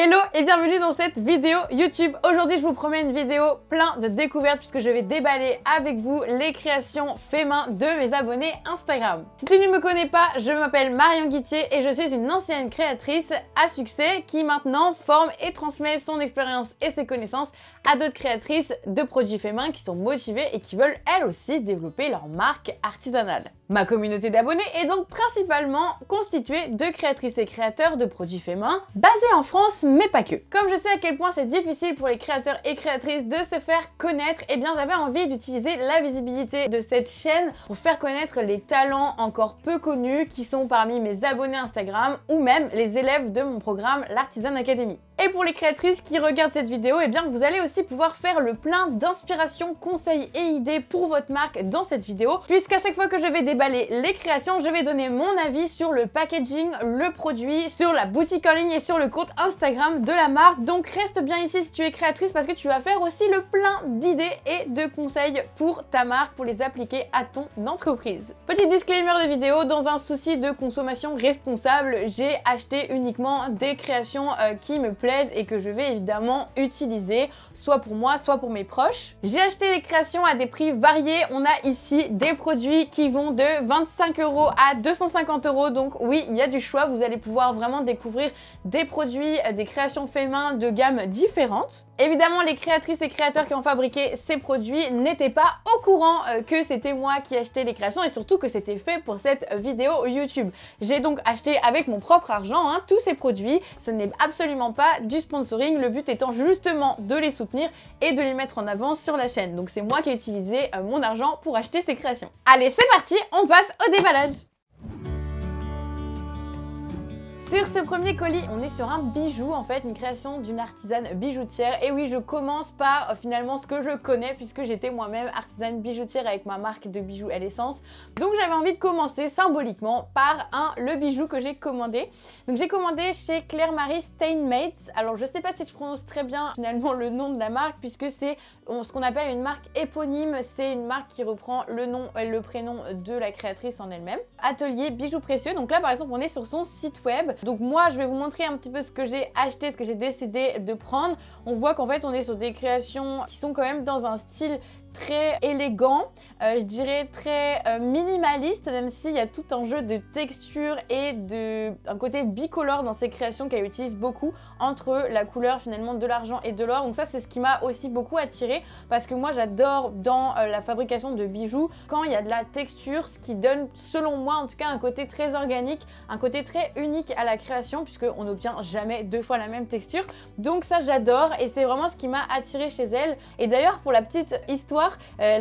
Hello et bienvenue dans cette vidéo YouTube. Aujourd'hui je vous promets une vidéo plein de découvertes puisque je vais déballer avec vous les créations fait main de mes abonnés Instagram. Si tu ne me connais pas, je m'appelle Marion Guittier et je suis une ancienne créatrice à succès qui maintenant forme et transmet son expérience et ses connaissances à d'autres créatrices de produits faits main qui sont motivées et qui veulent elles aussi développer leur marque artisanale. Ma communauté d'abonnés est donc principalement constituée de créatrices et créateurs de produits faits main basés en France mais pas que. Comme je sais à quel point c'est difficile pour les créateurs et créatrices de se faire connaître, eh bien j'avais envie d'utiliser la visibilité de cette chaîne pour faire connaître les talents encore peu connus qui sont parmi mes abonnés Instagram ou même les élèves de mon programme l'Artisan Academy. Et pour les créatrices qui regardent cette vidéo, eh bien vous allez aussi pouvoir faire le plein d'inspiration, conseils et idées pour votre marque dans cette vidéo, puisqu'à chaque fois que je vais déballer les créations, je vais donner mon avis sur le packaging, le produit, sur la boutique en ligne et sur le compte Instagram de la marque. Donc reste bien ici si tu es créatrice parce que tu vas faire aussi le plein d'idées et de conseils pour ta marque, pour les appliquer à ton entreprise. Petit disclaimer de vidéo, dans un souci de consommation responsable, j'ai acheté uniquement des créations qui me plaisent et que je vais évidemment utiliser, soit pour moi, soit pour mes proches. J'ai acheté des créations à des prix variés. On a ici des produits qui vont de 25 € à 250 €. Donc oui, il y a du choix. Vous allez pouvoir vraiment découvrir des produits, des créations fait main de gamme différentes. Évidemment, les créatrices et créateurs qui ont fabriqué ces produits n'étaient pas au courant que c'était moi qui achetais les créations et surtout que c'était fait pour cette vidéo YouTube. J'ai donc acheté avec mon propre argent tous ces produits. Ce n'est absolument pas du sponsoring, le but étant justement de les soutenir et de les mettre en avant sur la chaîne. Donc c'est moi qui ai utilisé mon argent pour acheter ces créations. Allez, c'est parti, on passe au déballage. Sur ce premier colis, on est sur un bijou, en fait, une création d'une artisane bijoutière. Et oui, je commence par finalement ce que je connais puisque j'étais moi-même artisane bijoutière avec ma marque de bijoux L'Essence. Donc j'avais envie de commencer symboliquement par le bijou que j'ai commandé. Donc j'ai commandé chez Claire Marie Steinmetz. Alors je sais pas si je prononce très bien finalement le nom de la marque puisque c'est ce qu'on appelle une marque éponyme. C'est une marque qui reprend le nom et le prénom de la créatrice en elle-même. Atelier bijoux précieux. Donc là par exemple on est sur son site web. Donc moi je vais vous montrer un petit peu ce que j'ai acheté, ce que j'ai décidé de prendre. On voit qu'en fait on est sur des créations qui sont quand même dans un style très élégant, je dirais très minimaliste, même s'il y a tout un jeu de texture et un côté bicolore dans ces créations qu'elle utilise beaucoup entre la couleur finalement de l'argent et de l'or. Donc ça c'est ce qui m'a aussi beaucoup attirée parce que moi j'adore dans la fabrication de bijoux quand il y a de la texture, ce qui donne selon moi en tout cas un côté très organique, un côté très unique à la création puisqu'on n'obtient jamais deux fois la même texture. Donc ça j'adore et c'est vraiment ce qui m'a attirée chez elle. Et d'ailleurs pour la petite histoire,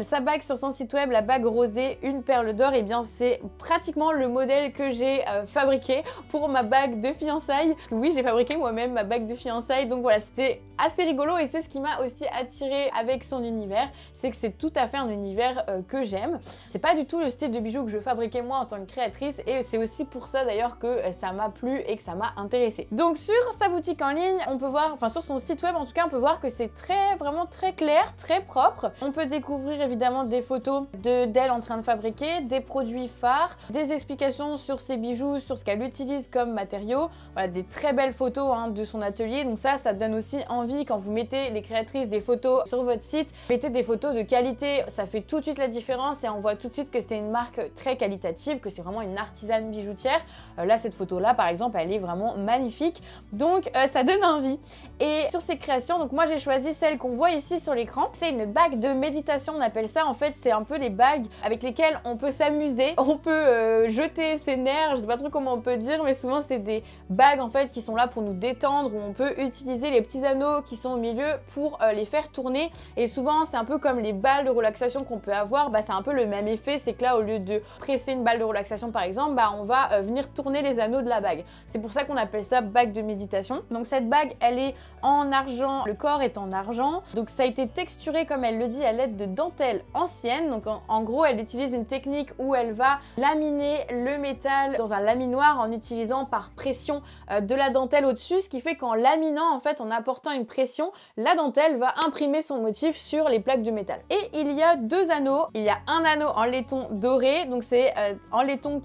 sa bague sur son site web, la bague rosée, une perle d'or, et bien c'est pratiquement le modèle que j'ai fabriqué pour ma bague de fiançailles. Oui, j'ai fabriqué moi-même ma bague de fiançailles, donc voilà, c'était assez rigolo et c'est ce qui m'a aussi attiré avec son univers, c'est que c'est tout à fait un univers que j'aime. C'est pas du tout le style de bijoux que je fabriquais moi en tant que créatrice et c'est aussi pour ça d'ailleurs que ça m'a plu et que ça m'a intéressée. Donc sur sa boutique en ligne, on peut voir, enfin sur son site web en tout cas, on peut voir que c'est vraiment très clair, très propre. On peut découvrir évidemment des photos d'elle en train de fabriquer, des produits phares, des explications sur ses bijoux, sur ce qu'elle utilise comme matériaux, voilà, des très belles photos de son atelier. Donc ça donne aussi envie quand vous mettez les créatrices des photos sur votre site, mettez des photos de qualité, ça fait tout de suite la différence et on voit tout de suite que c'est une marque très qualitative, que c'est vraiment une artisane bijoutière. Là cette photo là par exemple elle est vraiment magnifique, donc ça donne envie. Et sur ces créations, donc moi j'ai choisi celle qu'on voit ici sur l'écran, c'est une bague de méditation, on appelle ça en fait, c'est un peu les bagues avec lesquelles on peut s'amuser, on peut jeter ses nerfs, je sais pas trop comment on peut dire, mais souvent c'est des bagues en fait qui sont là pour nous détendre, où on peut utiliser les petits anneaux qui sont au milieu pour les faire tourner et souvent c'est un peu comme les balles de relaxation qu'on peut avoir, c'est un peu le même effet, c'est que là au lieu de presser une balle de relaxation par exemple, on va venir tourner les anneaux de la bague. C'est pour ça qu'on appelle ça bague de méditation. Donc cette bague elle est en argent, le corps est en argent, donc ça a été texturé comme elle le dit à l'aide de dentelle ancienne. Donc en gros elle utilise une technique où elle va laminer le métal dans un laminoir en utilisant par pression de la dentelle au-dessus, ce qui fait qu'en laminant en fait, en apportant une pression, la dentelle va imprimer son motif sur les plaques de métal. Et il y a deux anneaux, il y a un anneau en laiton doré, donc c'est en laiton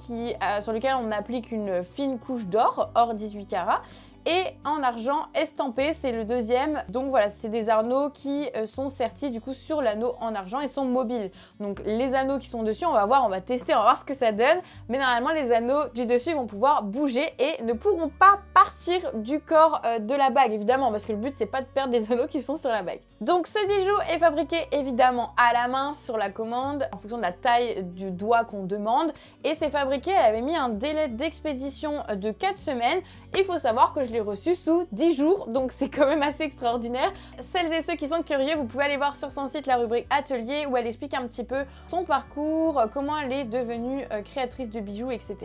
sur lequel on applique une fine couche d'or, or 18 carats. et en argent estampé, c'est le deuxième. Donc voilà, c'est des anneaux qui sont sertis du coup sur l'anneau en argent et sont mobiles. Donc les anneaux qui sont dessus, on va voir, on va tester, on va voir ce que ça donne. Mais normalement, les anneaux du dessus vont pouvoir bouger et ne pourront pas partir du corps de la bague, évidemment, parce que le but, c'est pas de perdre les anneaux qui sont sur la bague. Donc ce bijou est fabriqué évidemment à la main sur la commande, en fonction de la taille du doigt qu'on demande. Et c'est fabriqué, elle avait mis un délai d'expédition de 4 semaines. Il faut savoir que je l'ai reçu sous 10 jours, donc c'est quand même assez extraordinaire. Celles et ceux qui sont curieux, vous pouvez aller voir sur son site la rubrique atelier où elle explique un petit peu son parcours, comment elle est devenue créatrice de bijoux, etc.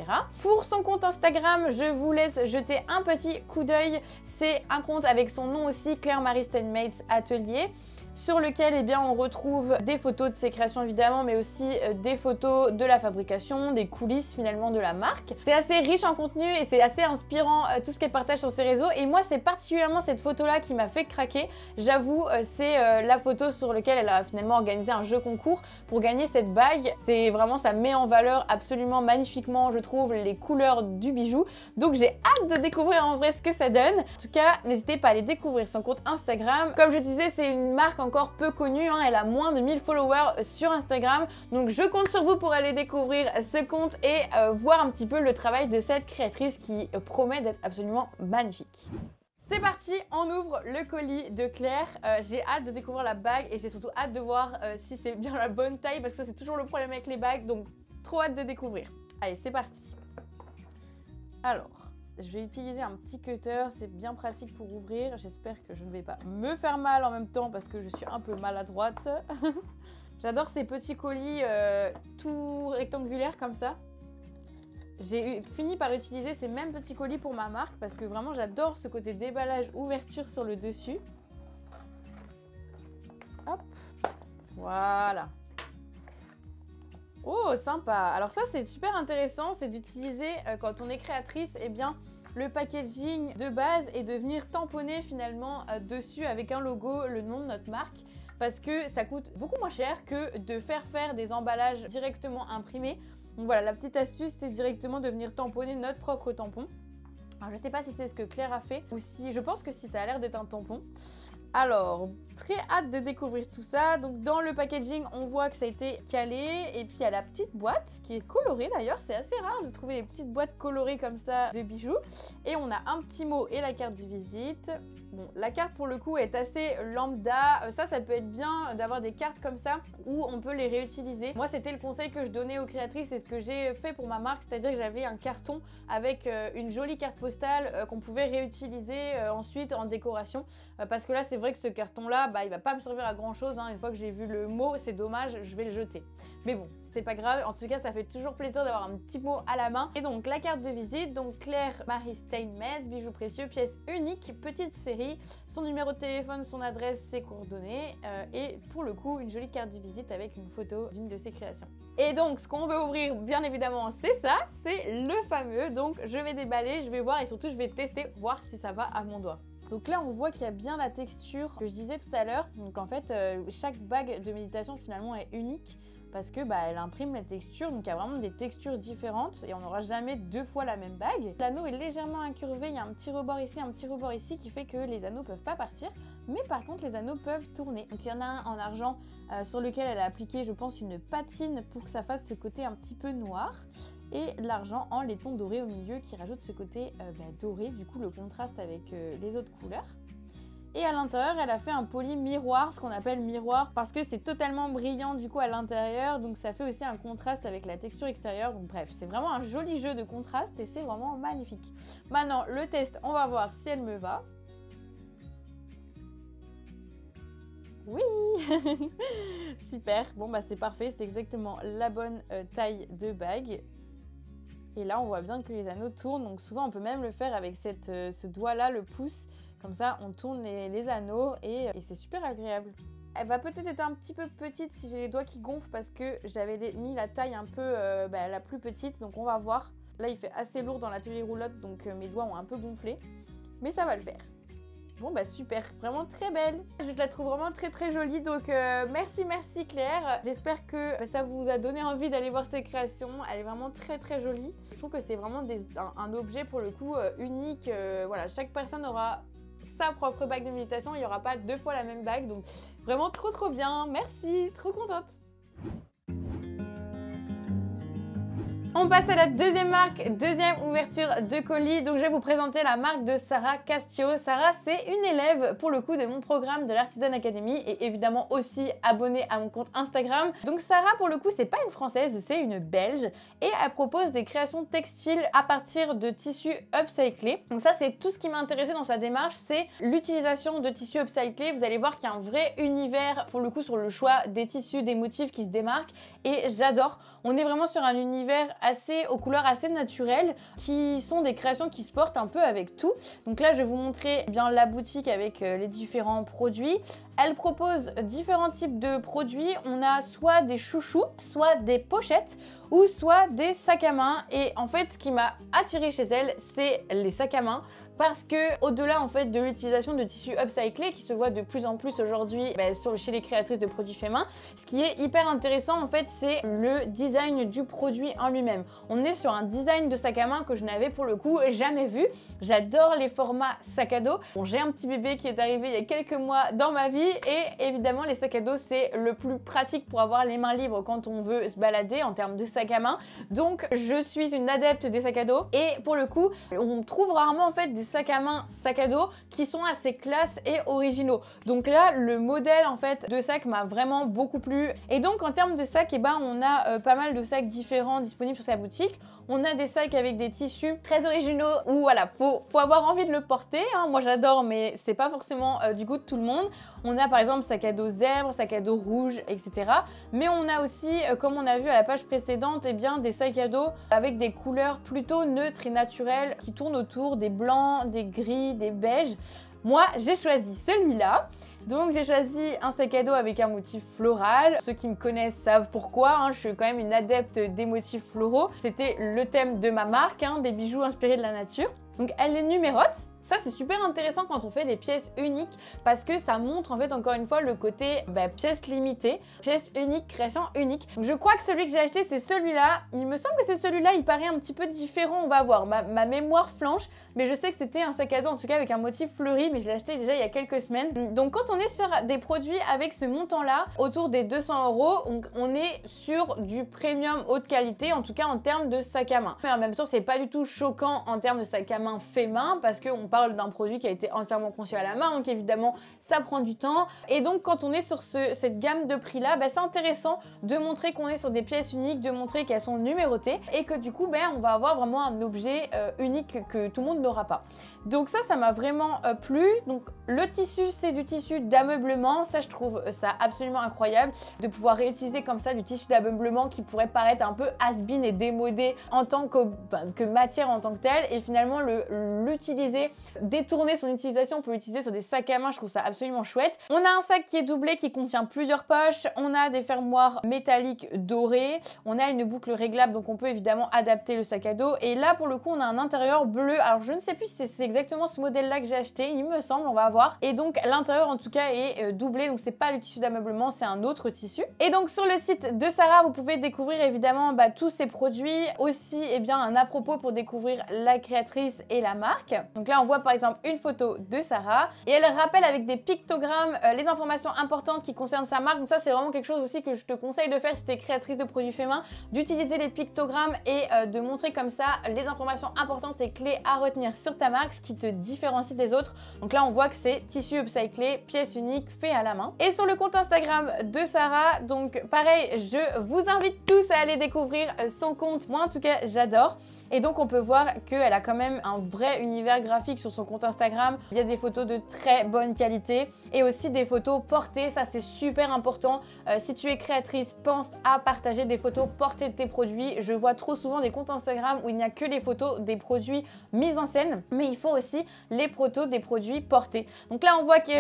Pour son compte Instagram, je vous laisse jeter un petit coup d'œil. C'est un compte avec son nom aussi, Claire Marie Steinmetz Atelier, sur lequel eh bien, on retrouve des photos de ses créations évidemment, mais aussi des photos de la fabrication, des coulisses finalement de la marque. C'est assez riche en contenu et c'est assez inspirant tout ce qu'elle partage sur ses réseaux. Et moi, c'est particulièrement cette photo-là qui m'a fait craquer. J'avoue, c'est la photo sur laquelle elle a finalement organisé un jeu concours pour gagner cette bague. C'est vraiment, ça met en valeur absolument magnifiquement, je trouve, les couleurs du bijou. Donc j'ai hâte de découvrir en vrai ce que ça donne. En tout cas, n'hésitez pas à aller découvrir son compte Instagram. Comme je disais, c'est une marque encore peu connue, hein. Elle a moins de 1000 followers sur Instagram, donc je compte sur vous pour aller découvrir ce compte et voir un petit peu le travail de cette créatrice qui promet d'être absolument magnifique. C'est parti, on ouvre le colis de Claire. J'ai hâte de découvrir la bague et j'ai surtout hâte de voir si c'est bien la bonne taille, parce que ça c'est toujours le problème avec les bagues, donc trop hâte de découvrir. Allez, c'est parti. Alors, je vais utiliser un petit cutter, c'est bien pratique pour ouvrir. J'espère que je ne vais pas me faire mal en même temps parce que je suis un peu maladroite. J'adore ces petits colis tout rectangulaires comme ça. J'ai fini par utiliser ces mêmes petits colis pour ma marque parce que vraiment j'adore ce côté déballage, ouverture sur le dessus. Hop, voilà. Oh, sympa. Alors ça, c'est super intéressant, c'est d'utiliser, quand on est créatrice, eh bien, le packaging de base et de venir tamponner finalement dessus avec un logo, le nom de notre marque, parce que ça coûte beaucoup moins cher que de faire des emballages directement imprimés. Donc voilà, la petite astuce, c'est directement de venir tamponner notre propre tampon. Alors je sais pas si c'est ce que Claire a fait ou si, je pense que si ça a l'air d'être un tampon. Alors, très hâte de découvrir tout ça. Donc dans le packaging, on voit que ça a été calé. Et puis il y a la petite boîte qui est colorée d'ailleurs. C'est assez rare de trouver des petites boîtes colorées comme ça de bijoux. Et on a un petit mot et la carte de visite. Bon, la carte pour le coup est assez lambda. Ça peut être bien d'avoir des cartes comme ça où on peut les réutiliser. Moi, c'était le conseil que je donnais aux créatrices et ce que j'ai fait pour ma marque. C'est-à-dire que j'avais un carton avec une jolie carte postale qu'on pouvait réutiliser ensuite en décoration. Parce que là, c'est vrai que ce carton-là, il va pas me servir à grand-chose. Hein. Une fois que j'ai vu le mot, c'est dommage, je vais le jeter. Mais bon, c'est pas grave. En tout cas, ça fait toujours plaisir d'avoir un petit mot à la main. Et donc, la carte de visite, donc Claire Marie Steinmetz, bijoux précieux, pièce unique, petite série, son numéro de téléphone, son adresse, ses coordonnées. Et pour le coup, une jolie carte de visite avec une photo d'une de ses créations. Et donc, ce qu'on veut ouvrir, bien évidemment, c'est ça, c'est le fameux. Donc, je vais déballer, je vais voir et surtout, je vais tester, voir si ça va à mon doigt. Donc là, on voit qu'il y a bien la texture que je disais tout à l'heure. Donc en fait, chaque bague de méditation finalement est unique parce que elle imprime les textures. Donc il y a vraiment des textures différentes et on n'aura jamais deux fois la même bague. L'anneau est légèrement incurvé. Il y a un petit rebord ici, un petit rebord ici qui fait que les anneaux peuvent pas partir. Mais par contre, les anneaux peuvent tourner. Donc il y en a un en argent sur lequel elle a appliqué, je pense, une patine pour que ça fasse ce côté un petit peu noir. Et l'argent en laiton doré au milieu qui rajoute ce côté doré, du coup le contraste avec les autres couleurs. Et à l'intérieur, elle a fait un poli miroir, ce qu'on appelle miroir, parce que c'est totalement brillant du coup à l'intérieur, donc ça fait aussi un contraste avec la texture extérieure. Donc bref, c'est vraiment un joli jeu de contraste et c'est vraiment magnifique. Maintenant, le test, on va voir si elle me va. Oui. Super, bon c'est parfait, c'est exactement la bonne taille de bague. Et là, on voit bien que les anneaux tournent, donc souvent on peut même le faire avec ce doigt-là, le pouce. Comme ça, on tourne les anneaux et c'est super agréable. Elle va peut-être être un petit peu petite si j'ai les doigts qui gonflent parce que j'avais mis la taille un peu la plus petite, donc on va voir. Là, il fait assez lourd dans l'atelier roulotte, donc mes doigts ont un peu gonflé, mais ça va le faire. Bon bah super, vraiment très belle. Je la trouve vraiment très jolie, donc merci Claire. J'espère que ça vous a donné envie d'aller voir ces créations. Elle est vraiment très jolie. Je trouve que c'était vraiment un objet pour le coup unique. Voilà, chaque personne aura sa propre bague de méditation, il n'y aura pas 2 fois la même bague, donc vraiment trop bien. Merci, trop contente. On passe à la deuxième marque, deuxième ouverture de colis. Donc je vais vous présenter la marque de Sarah Castillo. Sarah, c'est une élève pour le coup de mon programme de l'Artisan Academy et évidemment aussi abonnée à mon compte Instagram. Donc Sarah, pour le coup, c'est pas une Française, c'est une Belge et elle propose des créations textiles à partir de tissus upcyclés. Donc ça, c'est tout ce qui m'a intéressé dans sa démarche, c'est l'utilisation de tissus upcyclés. Vous allez voir qu'il y a un vrai univers pour le coup sur le choix des tissus, des motifs qui se démarquent et j'adore. On est vraiment sur un univers aux couleurs assez naturelles, qui sont des créations qui se portent un peu avec tout. Donc là, je vais vous montrer bien la boutique avec les différents produits. Elle propose différents types de produits. On a soit des chouchous, soit des pochettes, ou soit des sacs à main. Et en fait, ce qui m'a attirée chez elle, c'est les sacs à main. Parce que au-delà en fait de l'utilisation de tissus upcyclés qui se voit de plus en plus aujourd'hui chez les créatrices de produits faits main, ce qui est hyper intéressant en fait, c'est le design du produit en lui-même. On est sur un design de sac à main que je n'avais pour le coup jamais vu. J'adore les formats sac à dos. Bon, j'ai un petit bébé qui est arrivé il y a quelques mois dans ma vie et évidemment les sacs à dos c'est le plus pratique pour avoir les mains libres quand on veut se balader en termes de sac à main. Donc je suis une adepte des sacs à dos et pour le coup on trouve rarement en fait des sacs à main, sacs à dos qui sont assez classe et originaux. Donc là, le modèle en fait de sac m'a vraiment beaucoup plu. Et donc en termes de sacs, on a pas mal de sacs différents disponibles sur sa boutique. On a des sacs avec des tissus très originaux où voilà, faut avoir envie de le porter. Hein. Moi j'adore, mais c'est pas forcément du goût de tout le monde. On a par exemple sac à dos zèbre, sac à dos rouge, etc. Mais on a aussi, comme on a vu à la page précédente, des sacs à dos avec des couleurs plutôt neutres et naturelles qui tournent autour des blancs, des gris, des beiges. Moi j'ai choisi celui-là. Donc j'ai choisi un sac à dos avec un motif floral. Ceux qui me connaissent savent pourquoi, hein, je suis quand même une adepte des motifs floraux. C'était le thème de ma marque, hein, des bijoux inspirés de la nature. Donc elle les numérote. Ça c'est super intéressant quand on fait des pièces uniques parce que ça montre en fait encore une fois le côté pièce limitée, pièce unique, création unique. Donc je crois que celui que j'ai acheté c'est celui-là. Il me semble que c'est celui-là, il paraît un petit peu différent, on va voir. Ma mémoire flanche, mais je sais que c'était un sac à dos en tout cas avec un motif fleuri, mais je l'ai acheté déjà il y a quelques semaines. Donc quand on est sur des produits avec ce montant-là, autour des 200 €, on est sur du premium haute qualité, en tout cas en termes de sac à main. Mais en même temps, c'est pas du tout choquant en termes de sac à main fait main parce qu'on parle d'un produit qui a été entièrement conçu à la main, donc évidemment ça prend du temps. Et donc quand on est sur cette gamme de prix là, c'est intéressant de montrer qu'on est sur des pièces uniques, de montrer qu'elles sont numérotées et que du coup on va avoir vraiment un objet unique que tout le monde n'aura pas. Donc ça m'a vraiment plu. Donc le tissu, c'est du tissu d'ameublement. Ça, je trouve ça absolument incroyable de pouvoir réutiliser comme ça du tissu d'ameublement qui pourrait paraître un peu has-been et démodé en tant que matière en tant que telle. Et finalement, l'utiliser, détourner son utilisation pour l'utiliser sur des sacs à main, je trouve ça absolument chouette. On a un sac qui est doublé qui contient plusieurs poches. On a des fermoirs métalliques dorés. On a une boucle réglable, donc on peut évidemment adapter le sac à dos. Et là, pour le coup, on a un intérieur bleu. Alors, je ne sais plus si c'est exactement ce modèle-là que j'ai acheté, il me semble, on va voir. Et donc l'intérieur en tout cas est doublé, donc c'est pas du tissu d'ameublement, c'est un autre tissu. Et donc sur le site de Sarah, vous pouvez découvrir évidemment tous ces produits, aussi un à propos pour découvrir la créatrice et la marque. Donc là on voit par exemple une photo de Sarah et elle rappelle avec des pictogrammes les informations importantes qui concernent sa marque. Donc ça c'est vraiment quelque chose aussi que je te conseille de faire si tu es créatrice de produits faits main, d'utiliser les pictogrammes et de montrer comme ça les informations importantes et clés à retenir sur ta marque, ce qui te différencie des autres. Donc là on voit que c'est tissu upcyclé, pièce unique, fait à la main. Et sur le compte Instagram de Sarah, donc pareil, je vous invite tous à aller découvrir son compte. Moi en tout cas j'adore. Et donc on peut voir qu'elle a quand même un vrai univers graphique sur son compte Instagram. Il y a des photos de très bonne qualité et aussi des photos portées, ça c'est super important. Si tu es créatrice, pense à partager des photos portées de tes produits. Je vois trop souvent des comptes Instagram où il n'y a que les photos des produits mis en scène, mais il faut aussi les protos des produits portés. Donc là on voit que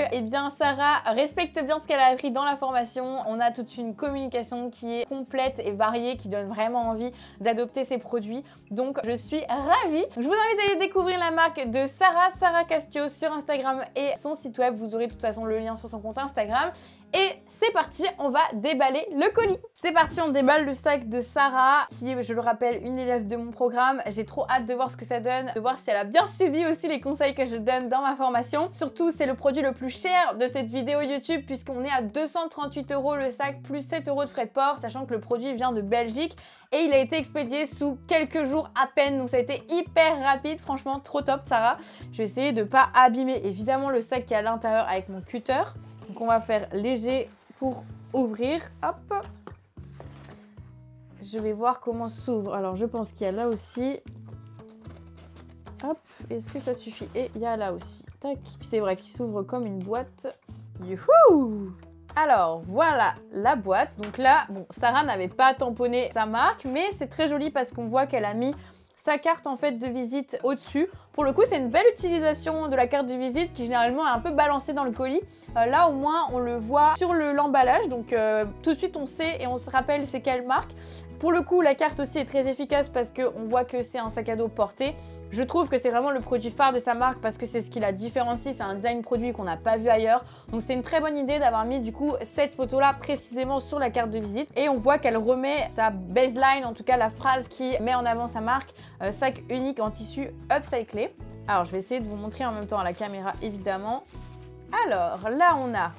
Sarah respecte bien ce qu'elle a appris dans la formation. On a toute une communication qui est complète et variée, qui donne vraiment envie d'adopter ces produits. Donc donc je suis ravie. Je vous invite à aller découvrir la marque de Sarah Castillo sur Instagram et son site web. Vous aurez de toute façon le lien sur son compte Instagram. Et c'est parti, on va déballer le colis. C'est parti, on déballe le sac de Sarah, qui est, je le rappelle, une élève de mon programme. J'ai trop hâte de voir ce que ça donne, de voir si elle a bien suivi aussi les conseils que je donne dans ma formation. Surtout, c'est le produit le plus cher de cette vidéo YouTube, puisqu'on est à 238 € le sac, plus 7 € de frais de port, sachant que le produit vient de Belgique. Et il a été expédié sous quelques jours à peine, donc ça a été hyper rapide, franchement trop top Sarah. Je vais essayer de ne pas abîmer évidemment le sac qui est à l'intérieur avec mon cutter. Donc on va faire léger pour ouvrir, hop. Je vais voir comment s'ouvre. Alors je pense qu'il y a là aussi. Hop, est-ce que ça suffit? Et il y a là aussi. Tac, c'est vrai qu'il s'ouvre comme une boîte. Youhou! Alors voilà la boîte. Donc là, bon, Sarah n'avait pas tamponné sa marque, mais c'est très joli parce qu'on voit qu'elle a mis sa carte en fait de visite au-dessus. Pour le coup, c'est une belle utilisation de la carte de visite qui généralement est un peu balancée dans le colis. Là, au moins, on le voit sur l'emballage. Donc tout de suite, on sait et on se rappelle c'est quelle marque. Pour le coup, la carte aussi est très efficace parce qu'on voit que c'est un sac à dos porté. Je trouve que c'est vraiment le produit phare de sa marque parce que c'est ce qui la différencie. C'est un design produit qu'on n'a pas vu ailleurs. Donc c'est une très bonne idée d'avoir mis du coup cette photo-là précisément sur la carte de visite. Et on voit qu'elle remet sa baseline, en tout cas la phrase qui met en avant sa marque, sac unique en tissu upcyclé. Alors je vais essayer de vous montrer en même temps à la caméra évidemment. Alors là on a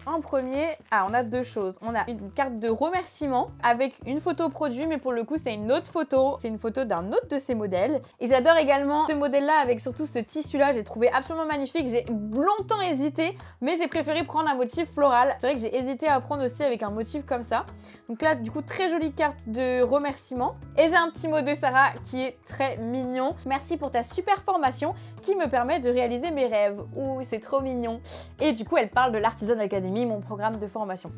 en premier, on a deux choses. On a une carte de remerciement avec une photo produit, mais pour le coup, c'est une autre photo. C'est une photo d'un autre de ces modèles. Et j'adore également ce modèle-là avec surtout ce tissu-là. J'ai trouvé absolument magnifique. J'ai longtemps hésité, mais j'ai préféré prendre un motif floral. C'est vrai que j'ai hésité à prendre aussi avec un motif comme ça. Donc là, du coup, très jolie carte de remerciement. Et j'ai un petit mot de Sarah qui est très mignon. Merci pour ta super formation qui me permet de réaliser mes rêves. Ouh, c'est trop mignon. Et du coup, elle parle de l'Artisan Academy, mon programme de formation.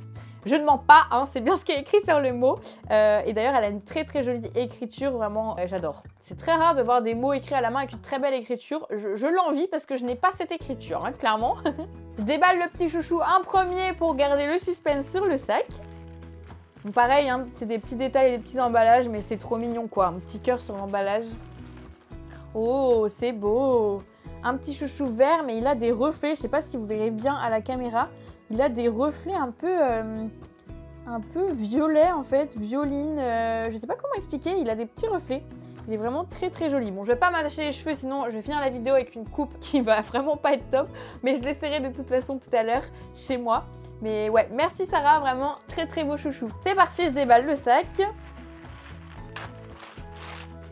Je ne mens pas, hein, c'est bien ce qui est écrit sur le mot. Et d'ailleurs, elle a une très très jolie écriture, vraiment, j'adore. C'est très rare de voir des mots écrits à la main avec une très belle écriture. Je l'envie parce que je n'ai pas cette écriture, hein, clairement. Je déballe le petit chouchou un premier pour garder le suspense sur le sac. Donc pareil, hein, c'est des petits détails et des petits emballages, mais c'est trop mignon quoi. Un petit cœur sur l'emballage. Oh, c'est beau! Un petit chouchou vert, mais il a des reflets. Je sais pas si vous verrez bien à la caméra. Il a des reflets un peu violet en fait, violine. Je sais pas comment expliquer. Il a des petits reflets. Il est vraiment très très joli. Bon, je vais pas m'arracher les cheveux, sinon je vais finir la vidéo avec une coupe qui va vraiment pas être top. Mais je l'essaierai de toute façon tout à l'heure chez moi. Mais ouais, merci Sarah, vraiment très très beau chouchou. C'est parti, je déballe le sac.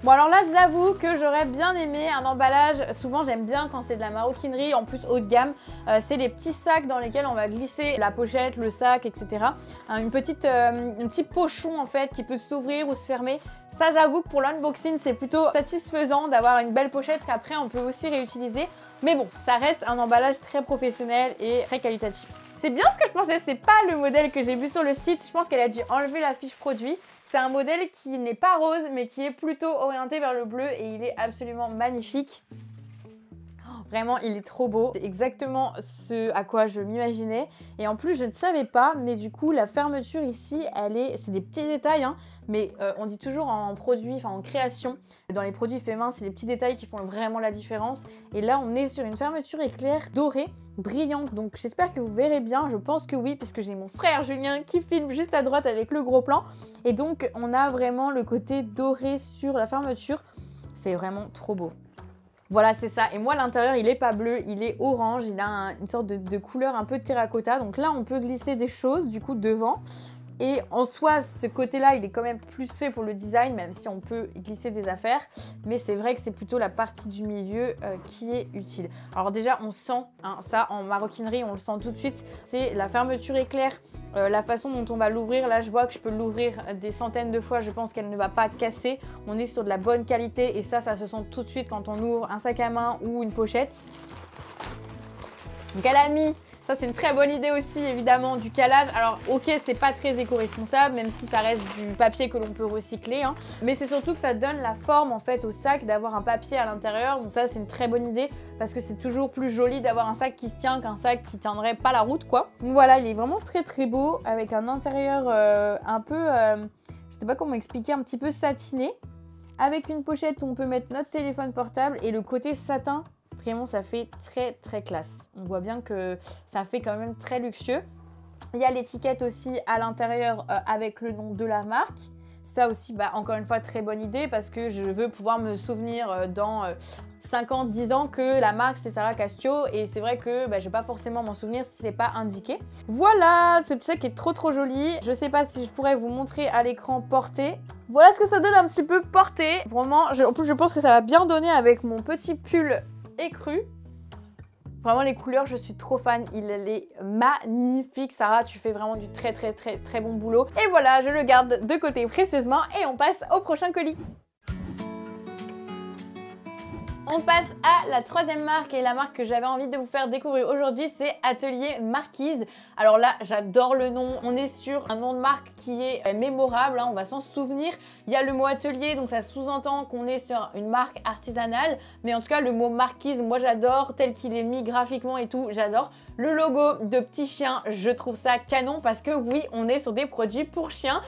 Bon alors là j'avoue que j'aurais bien aimé un emballage, souvent j'aime bien quand c'est de la maroquinerie, en plus haut de gamme, c'est les petits sacs dans lesquels on va glisser la pochette, le sac, etc. Un petit pochon en fait qui peut s'ouvrir ou se fermer. Ça j'avoue que pour l'unboxing c'est plutôt satisfaisant d'avoir une belle pochette qu'après on peut aussi réutiliser. Mais bon, ça reste un emballage très professionnel et très qualitatif. C'est bien ce que je pensais, c'est pas le modèle que j'ai vu sur le site, je pense qu'elle a dû enlever la fiche produit. C'est un modèle qui n'est pas rose, mais qui est plutôt orienté vers le bleu et il est absolument magnifique. Vraiment, il est trop beau. C'est exactement ce à quoi je m'imaginais. Et en plus, je ne savais pas, mais du coup, la fermeture ici, c'est des petits détails, hein, mais on dit toujours en produit, enfin en création, dans les produits faits main, c'est les petits détails qui font vraiment la différence. Et là, on est sur une fermeture éclair dorée, brillante. Donc, j'espère que vous verrez bien. Je pense que oui, puisque j'ai mon frère Julien qui filme juste à droite avec le gros plan. Et donc, on a vraiment le côté doré sur la fermeture. C'est vraiment trop beau. Voilà, c'est ça. Et moi, l'intérieur, il est pas bleu, il est orange. Il a une sorte de couleur un peu terracotta. Donc là, on peut glisser des choses, du coup, devant. Et en soi, ce côté-là, il est quand même plus fait pour le design, même si on peut glisser des affaires. Mais c'est vrai que c'est plutôt la partie du milieu qui est utile. Alors déjà, on sent, hein, ça, en maroquinerie, on le sent tout de suite. C'est la fermeture éclair. La façon dont on va l'ouvrir, là je vois que je peux l'ouvrir des centaines de fois, je pense qu'elle ne va pas casser. On est sur de la bonne qualité et ça se sent tout de suite quand on ouvre un sac à main ou une pochette. Donc elle a mis, ça c'est une très bonne idée aussi évidemment, du calage. Alors ok, c'est pas très éco-responsable, même si ça reste du papier que l'on peut recycler, hein. Mais c'est surtout que ça donne la forme en fait au sac d'avoir un papier à l'intérieur. Donc ça c'est une très bonne idée parce que c'est toujours plus joli d'avoir un sac qui se tient qu'un sac qui tiendrait pas la route quoi. Donc voilà, il est vraiment très très beau avec un intérieur un peu, je sais pas comment expliquer, un petit peu satiné, avec une pochette où on peut mettre notre téléphone portable et le côté satin, vraiment ça fait très très classe. On voit bien que ça fait quand même très luxueux. Il y a l'étiquette aussi à l'intérieur avec le nom de la marque. Ça aussi, encore une fois, très bonne idée parce que je veux pouvoir me souvenir dans 5 ans, 10 ans que la marque c'est Sarah Castillo et c'est vrai que je vais pas forcément m'en souvenir si c'est pas indiqué. Voilà, ce sac est trop joli. Je sais pas si je pourrais vous montrer à l'écran porté. Voilà ce que ça donne un petit peu porté. Vraiment, en plus je pense que ça va bien donner avec mon petit pull écru. Vraiment les couleurs, je suis trop fan, il est magnifique. Sarah, tu fais vraiment du très bon boulot. Et voilà, je le garde de côté précieusement et on passe au prochain colis. On passe à la troisième marque et la marque que j'avais envie de vous faire découvrir aujourd'hui, c'est Atelier Marquise. Alors là, j'adore le nom. On est sur un nom de marque qui est mémorable, hein, on va s'en souvenir. Il y a le mot atelier, donc ça sous-entend qu'on est sur une marque artisanale. Mais en tout cas, le mot Marquise, moi j'adore, tel qu'il est mis graphiquement et tout, j'adore. Le logo de petit chien, je trouve ça canon parce que oui, on est sur des produits pour chiens.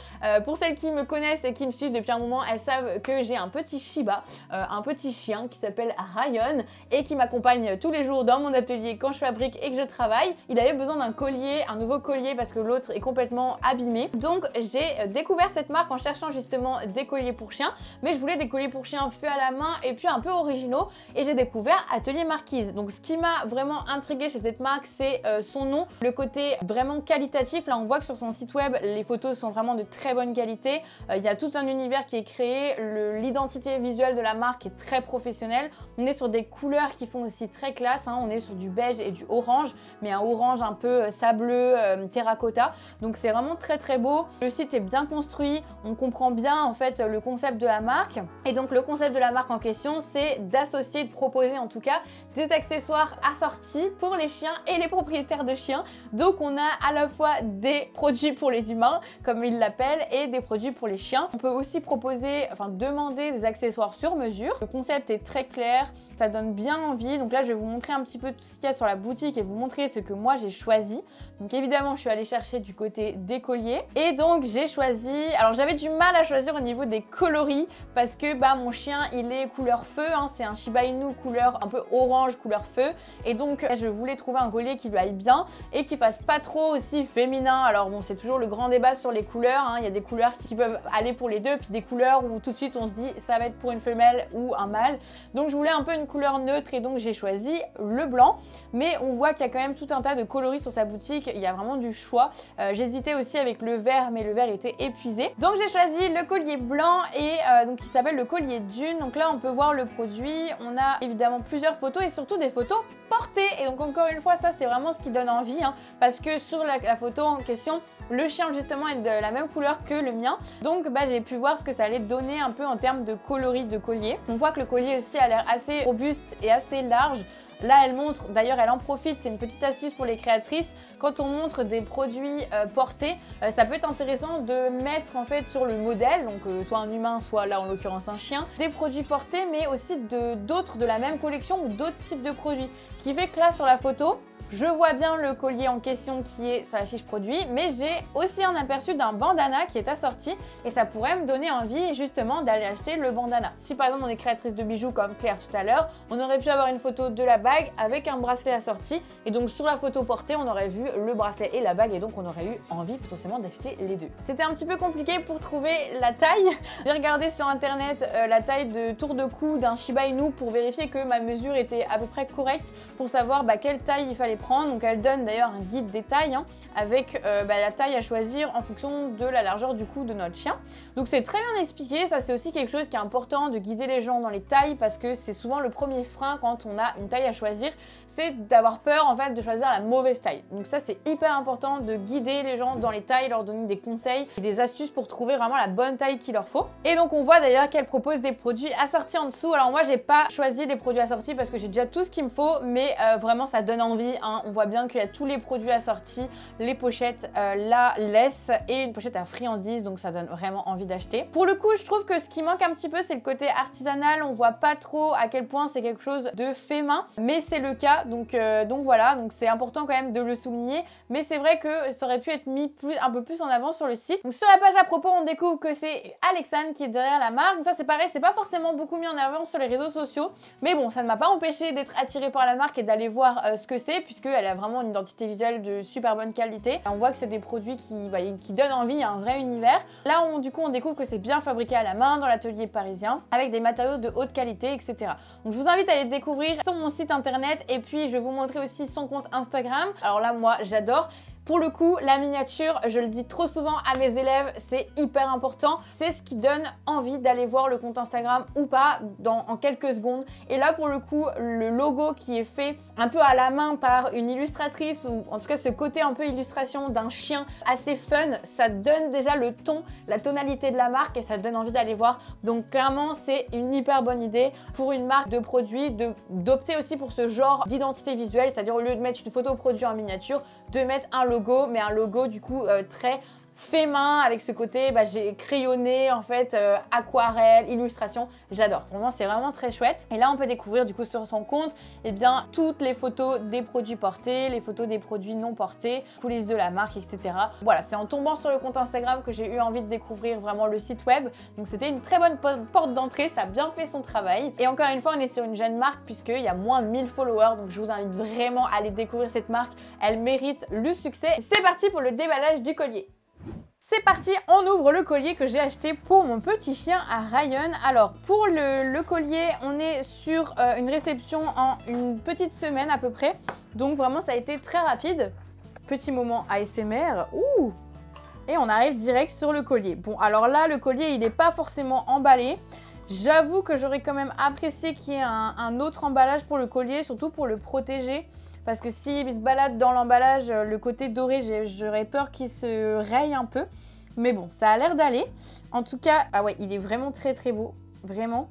Pour celles qui me connaissent et qui me suivent depuis un moment, elles savent que j'ai un petit Shiba, un petit chien qui s'appelle Ryan et qui m'accompagne tous les jours dans mon atelier quand je fabrique et que je travaille. Il avait besoin d'un collier, un nouveau collier parce que l'autre est complètement abîmé. Donc j'ai découvert cette marque en cherchant justement des colliers pour chiens, mais je voulais des colliers pour chiens faits à la main et puis un peu originaux et j'ai découvert Atelier Marquise. Donc ce qui m'a vraiment intriguée chez cette marque, c'est son nom, le côté vraiment qualitatif. Là on voit que sur son site web les photos sont vraiment de très bonne qualité. Il y a tout un univers qui est créé, l'identité visuelle de la marque est très professionnelle. On est sur des couleurs qui font aussi très classe, hein. On est sur du beige et du orange, mais un orange un peu sableux, terracotta. Donc c'est vraiment très beau. Le site est bien construit, on comprend bien en fait le concept de la marque. Et donc le concept de la marque en question, c'est d'associer, de proposer en tout cas des accessoires assortis pour les chiens et les propriétaires de chiens. Donc on a à la fois des produits pour les humains, comme ils l'appellent, et des produits pour les chiens. On peut aussi proposer, demander des accessoires sur mesure. Le concept est très clair, ça donne bien envie. Donc là je vais vous montrer un petit peu tout ce qu'il y a sur la boutique et vous montrer ce que moi j'ai choisi. Donc évidemment je suis allée chercher du côté des colliers et donc j'ai choisi, alors j'avais du mal à choisir au niveau des coloris parce que mon chien il est couleur feu, hein. C'est un Shiba Inu couleur un peu orange, couleur feu, et donc je voulais trouver un collier qui lui aille bien et qui fasse pas trop aussi féminin. Alors bon, c'est toujours le grand débat sur les couleurs, hein. Il y a des couleurs qui peuvent aller pour les deux, puis des couleurs où tout de suite on se dit ça va être pour une femelle ou un mâle. Donc je voulais un peu une couleur neutre et donc j'ai choisi le blanc. Mais on voit qu'il y a quand même tout un tas de coloris sur sa boutique, il y a vraiment du choix. J'hésitais aussi avec le vert, mais le vert était épuisé. Donc j'ai choisi le collier blanc et donc qui s'appelle le collier Dune. Donc là on peut voir le produit, on a évidemment plusieurs photos et surtout des photos portées. Et donc encore une fois, ça c'est vraiment ce qui donne envie, hein, parce que sur la photo en question, le chien justement est de la même couleur que le mien. Donc j'ai pu voir ce que ça allait donner un peu en termes de coloris de collier. On voit que le collier aussi a l'air assez robuste et assez large. Là, elle montre, d'ailleurs, elle en profite, c'est une petite astuce pour les créatrices. Quand on montre des produits portés, ça peut être intéressant de mettre en fait sur le modèle, donc soit un humain, soit là en l'occurrence un chien, des produits portés, mais aussi d'autres de la même collection ou d'autres types de produits. Ce qui fait que là, sur la photo, je vois bien le collier en question qui est sur la fiche produit, mais j'ai aussi un aperçu d'un bandana qui est assorti et ça pourrait me donner envie justement d'aller acheter le bandana. Si par exemple on est créatrice de bijoux comme Claire tout à l'heure, on aurait pu avoir une photo de la bague avec un bracelet assorti et donc sur la photo portée on aurait vu le bracelet et la bague et donc on aurait eu envie potentiellement d'acheter les deux. C'était un petit peu compliqué pour trouver la taille. J'ai regardé sur internet la taille de tour de cou d'un Shiba Inu pour vérifier que ma mesure était à peu près correcte pour savoir quelle taille il fallait prendre. Donc elle donne d'ailleurs un guide des tailles, hein, avec la taille à choisir en fonction de la largeur du cou de notre chien. Donc c'est très bien expliqué, ça c'est aussi quelque chose qui est important de guider les gens dans les tailles parce que c'est souvent le premier frein quand on a une taille à choisir, c'est d'avoir peur en fait de choisir la mauvaise taille. Donc ça c'est hyper important de guider les gens dans les tailles, leur donner des conseils et des astuces pour trouver vraiment la bonne taille qu'il leur faut. Et donc on voit d'ailleurs qu'elle propose des produits assortis en dessous. Alors moi j'ai pas choisi les produits assortis parce que j'ai déjà tout ce qu'il me faut, mais vraiment ça donne envie, hein. hein. On voit bien qu'il y a tous les produits assortis, les pochettes, la laisse et une pochette à friandises, donc ça donne vraiment envie d'acheter. Pour le coup, je trouve que ce qui manque un petit peu, c'est le côté artisanal. On voit pas trop à quel point c'est quelque chose de fait main, mais c'est le cas, donc voilà, donc c'est important quand même de le souligner, mais c'est vrai que ça aurait pu être mis un peu plus en avant sur le site. Donc sur la page à propos, on découvre que c'est Alexane qui est derrière la marque, donc ça c'est pareil, c'est pas forcément beaucoup mis en avant sur les réseaux sociaux, mais bon, ça ne m'a pas empêché d'être attirée par la marque et d'aller voir ce que c'est, puisqu'elle a vraiment une identité visuelle de super bonne qualité. On voit que c'est des produits qui donnent envie, il y a un vrai univers. Là, du coup, on découvre que c'est bien fabriqué à la main dans l'atelier parisien, avec des matériaux de haute qualité, etc. Donc je vous invite à aller découvrir sur mon site internet, et puis je vais vous montrer aussi son compte Instagram. Alors là, moi, j'adore. Pour le coup, la miniature, je le dis trop souvent à mes élèves, c'est hyper important. C'est ce qui donne envie d'aller voir le compte Instagram ou pas en quelques secondes. Et là, pour le coup, le logo qui est fait un peu à la main par une illustratrice, ou en tout cas ce côté un peu illustration d'un chien assez fun, ça donne déjà le ton, la tonalité de la marque, et ça donne envie d'aller voir. Donc clairement, c'est une hyper bonne idée pour une marque de produits d'opter aussi pour ce genre d'identité visuelle, c'est-à-dire au lieu de mettre une photo produit en miniature, de mettre un logo, mais un logo du coup très fait main, avec ce côté j'ai crayonné en fait, aquarelle, illustration, j'adore. Pour moi, c'est vraiment très chouette. Et là, on peut découvrir du coup sur son compte toutes les photos des produits portés, les photos des produits non portés, coulisses de la marque, etc. Voilà, c'est en tombant sur le compte Instagram que j'ai eu envie de découvrir vraiment le site web. Donc c'était une très bonne porte d'entrée, ça a bien fait son travail. Et encore une fois, on est sur une jeune marque puisqu'il y a moins de 1000 followers, donc je vous invite vraiment à aller découvrir cette marque. Elle mérite le succès. C'est parti pour le déballage du collier. C'est parti, on ouvre le collier que j'ai acheté pour mon petit chien à Ryan. Alors pour le collier, on est sur une réception en une petite semaine à peu près. Donc vraiment ça a été très rapide. Petit moment ASMR. Ouh! Et on arrive direct sur le collier. Bon alors là, le collier il n'est pas forcément emballé. J'avoue que j'aurais quand même apprécié qu'il y ait un autre emballage pour le collier, surtout pour le protéger. Parce que s'il se balade dans l'emballage, le côté doré, j'aurais peur qu'il se raye un peu. Mais bon, ça a l'air d'aller. En tout cas, ah ouais, il est vraiment très très beau. Vraiment.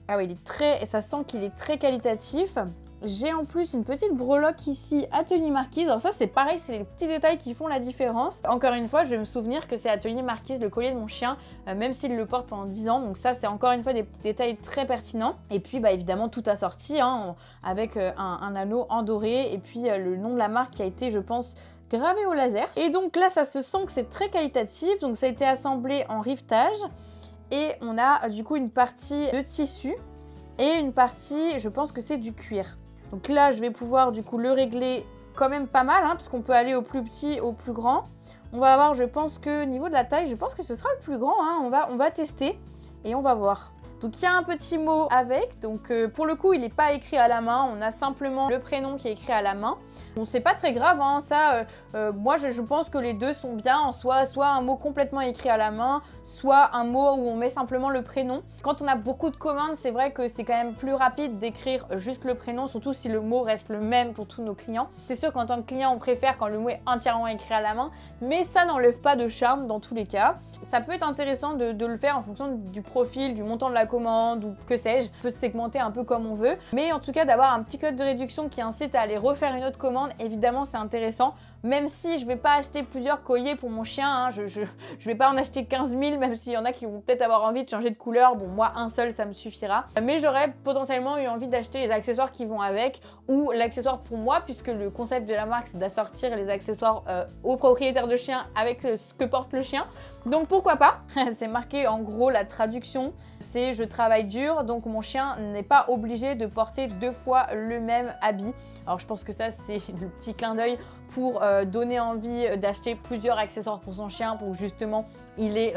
Ah ouais, il est très... Et ça sent qu'il est très qualitatif. J'ai en plus une petite breloque ici, Atelier Marquise. Alors ça, c'est pareil, c'est les petits détails qui font la différence. Encore une fois, je vais me souvenir que c'est Atelier Marquise, le collier de mon chien, même s'il le porte pendant 10 ans. Donc ça, c'est encore une fois des petits détails très pertinents. Et puis, évidemment, tout assorti, hein, avec un anneau en doré. Et puis, le nom de la marque qui a été, je pense, gravé au laser. Et donc là, ça se sent que c'est très qualitatif. Donc ça a été assemblé en rivetage. Et on a du coup une partie de tissu et une partie, je pense que c'est du cuir. Donc là, je vais pouvoir du coup le régler quand même pas mal, hein, puisqu'on peut aller au plus petit, au plus grand. On va avoir, je pense que niveau de la taille, je pense que ce sera le plus grand. Hein. On va tester et on va voir. Donc il y a un petit mot avec, donc pour le coup il n'est pas écrit à la main, on a simplement le prénom qui est écrit à la main. Bon, c'est pas très grave, hein, ça, moi je pense que les deux sont bien en soi, soit un mot complètement écrit à la main, soit un mot où on met simplement le prénom. Quand on a beaucoup de commandes, c'est vrai que c'est quand même plus rapide d'écrire juste le prénom, surtout si le mot reste le même pour tous nos clients. C'est sûr qu'en tant que client, on préfère quand le mot est entièrement écrit à la main, mais ça n'enlève pas de charme dans tous les cas. Ça peut être intéressant de le faire en fonction du profil, du montant de la commande ou que sais-je. On peut se segmenter un peu comme on veut, mais en tout cas d'avoir un petit code de réduction qui incite à aller refaire une autre commande, évidemment c'est intéressant. Même si je vais pas acheter plusieurs colliers pour mon chien, hein, je vais pas en acheter 15 000, même s'il y en a qui vont peut-être avoir envie de changer de couleur. Bon, moi, un seul, ça me suffira. Mais j'aurais potentiellement eu envie d'acheter les accessoires qui vont avec, ou l'accessoire pour moi, puisque le concept de la marque, c'est d'assortir les accessoires aux propriétaires de chiens avec ce que porte le chien. Donc pourquoi pas. C'est marqué en gros la traduction. C'est je travaille dur, donc mon chien n'est pas obligé de porter 2 fois le même habit. Alors je pense que ça c'est le petit clin d'œil pour donner envie d'acheter plusieurs accessoires pour son chien, pour justement il ait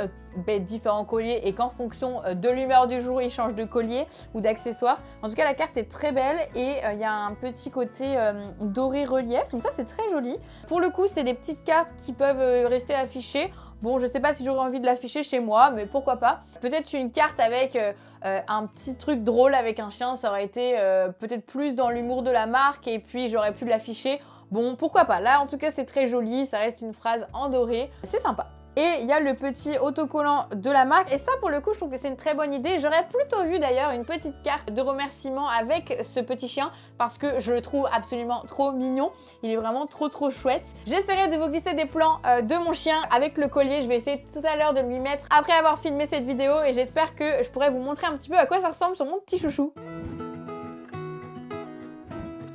différents colliers et qu'en fonction de l'humeur du jour il change de collier ou d'accessoires. En tout cas la carte est très belle et il y a un petit côté doré relief, donc ça c'est très joli. Pour le coup c'est des petites cartes qui peuvent rester affichées. Bon, je sais pas si j'aurais envie de l'afficher chez moi, mais pourquoi pas. Peut-être une carte avec un petit truc drôle avec un chien, ça aurait été peut-être plus dans l'humour de la marque et puis j'aurais pu l'afficher. Bon, pourquoi pas. Là, en tout cas, c'est très joli, ça reste une phrase en doré. C'est sympa. Et il y a le petit autocollant de la marque. Et ça, pour le coup, je trouve que c'est une très bonne idée. J'aurais plutôt vu d'ailleurs une petite carte de remerciement avec ce petit chien parce que je le trouve absolument trop mignon. Il est vraiment trop chouette. J'essaierai de vous glisser des plans de mon chien avec le collier. Je vais essayer tout à l'heure de lui mettre après avoir filmé cette vidéo et j'espère que je pourrai vous montrer un petit peu à quoi ça ressemble sur mon petit chouchou.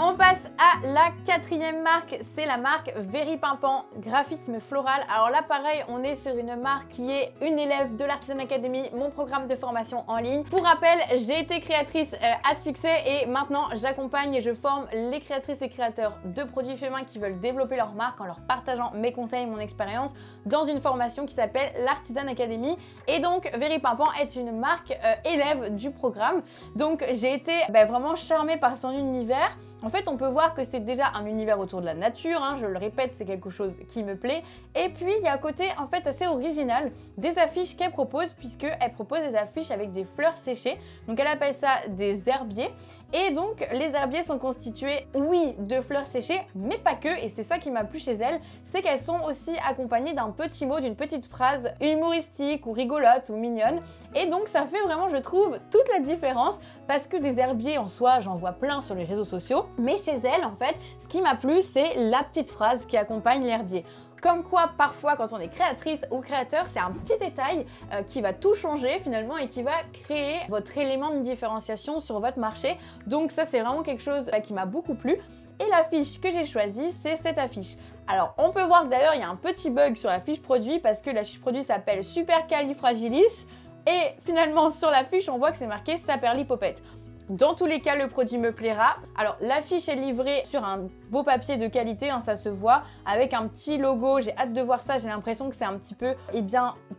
On passe à la quatrième marque, c'est la marque Very Pimpant Graphisme Floral. Alors là pareil, on est sur une marque qui est une élève de l'Artisan Academy, mon programme de formation en ligne. Pour rappel, j'ai été créatrice à succès et maintenant j'accompagne et je forme les créatrices et créateurs de produits féminins qui veulent développer leur marque en leur partageant mes conseils et mon expérience dans une formation qui s'appelle l'Artisan Academy. Et donc Very Pimpant est une marque élève du programme. Donc j'ai été vraiment charmée par son univers. En fait, on peut voir que c'est déjà un univers autour de la nature, hein, je le répète, c'est quelque chose qui me plaît. Et puis, il y a un côté en fait assez original des affiches qu'elle propose, puisqu'elle propose des affiches avec des fleurs séchées. Donc, elle appelle ça des herbiers. Et donc, les herbiers sont constitués, oui, de fleurs séchées, mais pas que. Et c'est ça qui m'a plu chez elles, c'est qu'elles sont aussi accompagnées d'un petit mot, d'une petite phrase humoristique ou rigolote ou mignonne. Et donc, ça fait vraiment, je trouve, toute la différence parce que des herbiers en soi, j'en vois plein sur les réseaux sociaux. Mais chez elles, en fait, ce qui m'a plu, c'est la petite phrase qui accompagne l'herbier. Comme quoi, parfois, quand on est créatrice ou créateur, c'est un petit détail qui va tout changer finalement et qui va créer votre élément de différenciation sur votre marché. Donc ça, c'est vraiment quelque chose qui m'a beaucoup plu. Et l'affiche que j'ai choisie, c'est cette affiche. Alors, on peut voir que d'ailleurs, il y a un petit bug sur la fiche produit parce que la fiche produit s'appelle Supercalifragilis. Et finalement, sur l'affiche, on voit que c'est marqué Saperlipopette. Dans tous les cas, le produit me plaira. Alors, l'affiche est livrée sur un beau papier de qualité, hein, ça se voit, avec un petit logo. J'ai hâte de voir ça. J'ai l'impression que c'est un petit peu,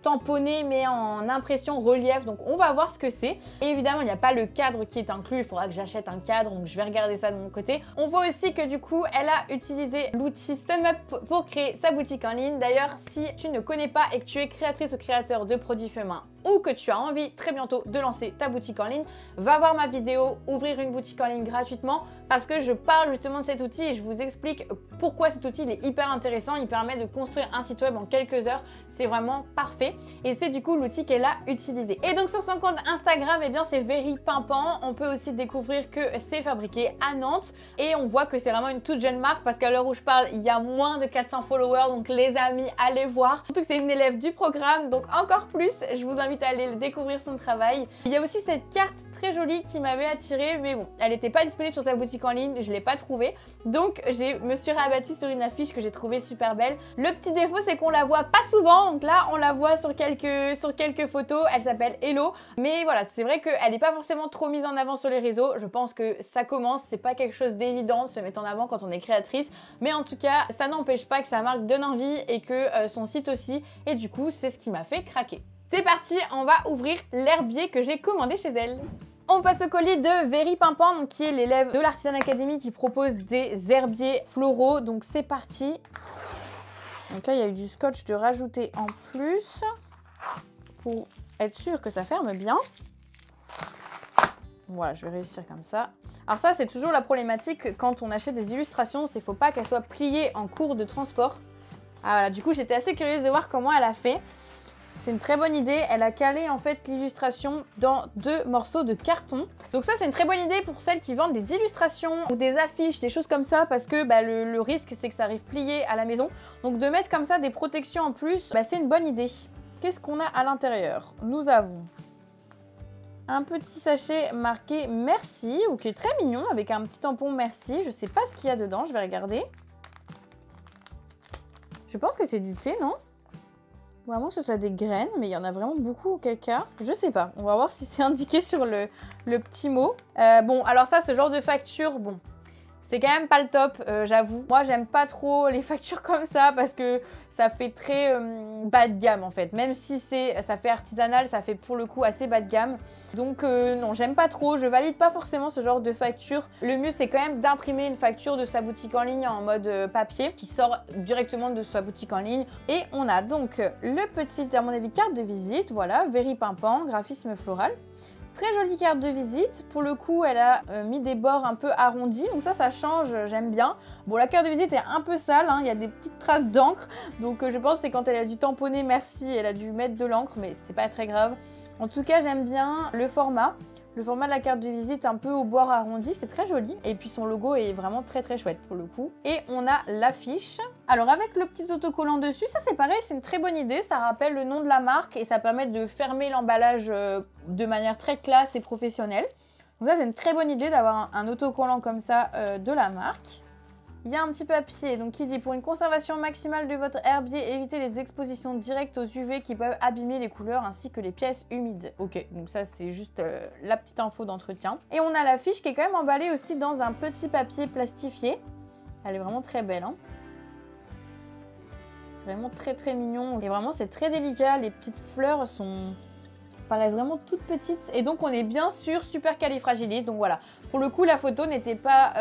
tamponné, mais en impression relief. Donc, on va voir ce que c'est. Et évidemment, il n'y a pas le cadre qui est inclus. Il faudra que j'achète un cadre, donc je vais regarder ça de mon côté. On voit aussi que du coup, elle a utilisé l'outil SumUp pour créer sa boutique en ligne. D'ailleurs, si tu ne connais pas et que tu es créatrice ou créateur de produits féminins ou que tu as envie très bientôt de lancer ta boutique en ligne, va voir ma vidéo ouvrir une boutique en ligne gratuitement parce que je parle justement de cet outil et je vous explique pourquoi cet outil il est hyper intéressant. Il permet de construire un site web en quelques heures. C'est vraiment parfait et c'est du coup l'outil qu'elle a utilisé. Et donc sur son compte Instagram, eh bien c'est Very Pimpant. On peut aussi découvrir que c'est fabriqué à Nantes et on voit que c'est vraiment une toute jeune marque parce qu'à l'heure où je parle, il y a moins de 400 followers. Donc les amis, allez voir. Surtout que c'est une élève du programme, donc encore plus, je vous invite à aller découvrir son travail. Il y a aussi cette carte très jolie qui m'avait attirée, mais bon, elle n'était pas disponible sur sa boutique en ligne, je ne l'ai pas trouvée. Donc je me suis rabattue sur une affiche que j'ai trouvée super belle. Le petit défaut, c'est qu'on la voit pas souvent, donc là on la voit sur quelques photos. Elle s'appelle Hello, mais voilà, c'est vrai qu'elle n'est pas forcément trop mise en avant sur les réseaux. Je pense que ça commence, c'est pas quelque chose d'évident de se mettre en avant quand on est créatrice, mais en tout cas, ça n'empêche pas que sa marque donne envie et que son site aussi, et du coup, c'est ce qui m'a fait craquer. C'est parti, on va ouvrir l'herbier que j'ai commandé chez elle. On passe au colis de Very Pimpant, donc qui est l'élève de l'Artisan Academy qui propose des herbiers floraux. Donc c'est parti. Donc là, il y a eu du scotch de rajouter en plus pour être sûr que ça ferme bien. Voilà, je vais réussir comme ça. Alors ça, c'est toujours la problématique quand on achète des illustrations, c'est qu'il ne faut pas qu'elles soient pliées en cours de transport. Ah, voilà, du coup, j'étais assez curieuse de voir comment elle a fait. C'est une très bonne idée, elle a calé en fait l'illustration dans 2 morceaux de carton. Donc ça c'est une très bonne idée pour celles qui vendent des illustrations ou des affiches, des choses comme ça, parce que le risque c'est que ça arrive plié à la maison. Donc de mettre comme ça des protections en plus, c'est une bonne idée. Qu'est-ce qu'on a à l'intérieur? Nous avons un petit sachet marqué merci, ou qui est très mignon avec un petit tampon merci. Je sais pas ce qu'il y a dedans, je vais regarder. Je pense que c'est du thé, non? Vraiment que ce soit des graines, mais il y en a vraiment beaucoup auquel cas. Je sais pas, on va voir si c'est indiqué sur le petit mot. Bon, alors ça, ce genre de facture, bon, c'est quand même pas le top, j'avoue. Moi, j'aime pas trop les factures comme ça parce que ça fait très bas de gamme en fait. Même si ça fait artisanal, ça fait pour le coup assez bas de gamme. Donc non, j'aime pas trop, je valide pas forcément ce genre de facture. Le mieux, c'est quand même d'imprimer une facture de sa boutique en ligne en mode papier qui sort directement de sa boutique en ligne. Et on a donc le petit, à mon avis, carte de visite, voilà, Very Pimpant, graphisme floral. Très jolie carte de visite. Pour le coup, elle a mis des bords un peu arrondis. Donc ça change, j'aime bien. Bon, la carte de visite est un peu sale, hein. Il y a des petites traces d'encre. Donc je pense que c'est quand elle a dû tamponner, merci, elle a dû mettre de l'encre, mais c'est pas très grave. En tout cas, j'aime bien le format. Le format de la carte de visite un peu au bord arrondi, c'est très joli. Et puis son logo est vraiment très chouette pour le coup. Et on a l'affiche. Alors avec le petit autocollant dessus, ça c'est pareil, c'est une très bonne idée. Ça rappelle le nom de la marque et ça permet de fermer l'emballage de manière très classe et professionnelle. Donc ça c'est une très bonne idée d'avoir un autocollant comme ça de la marque. Il y a un petit papier donc, qui dit « Pour une conservation maximale de votre herbier, évitez les expositions directes aux UV qui peuvent abîmer les couleurs ainsi que les pièces humides. » Ok, donc ça c'est juste la petite info d'entretien. Et on a la fiche qui est quand même emballée aussi dans un petit papier plastifié. Elle est vraiment très belle, hein. C'est vraiment très mignon. Et vraiment c'est très délicat, les petites fleurs paraissent vraiment toutes petites et donc on est bien sûr supercalifragiliste. Donc voilà, pour le coup la photo n'était pas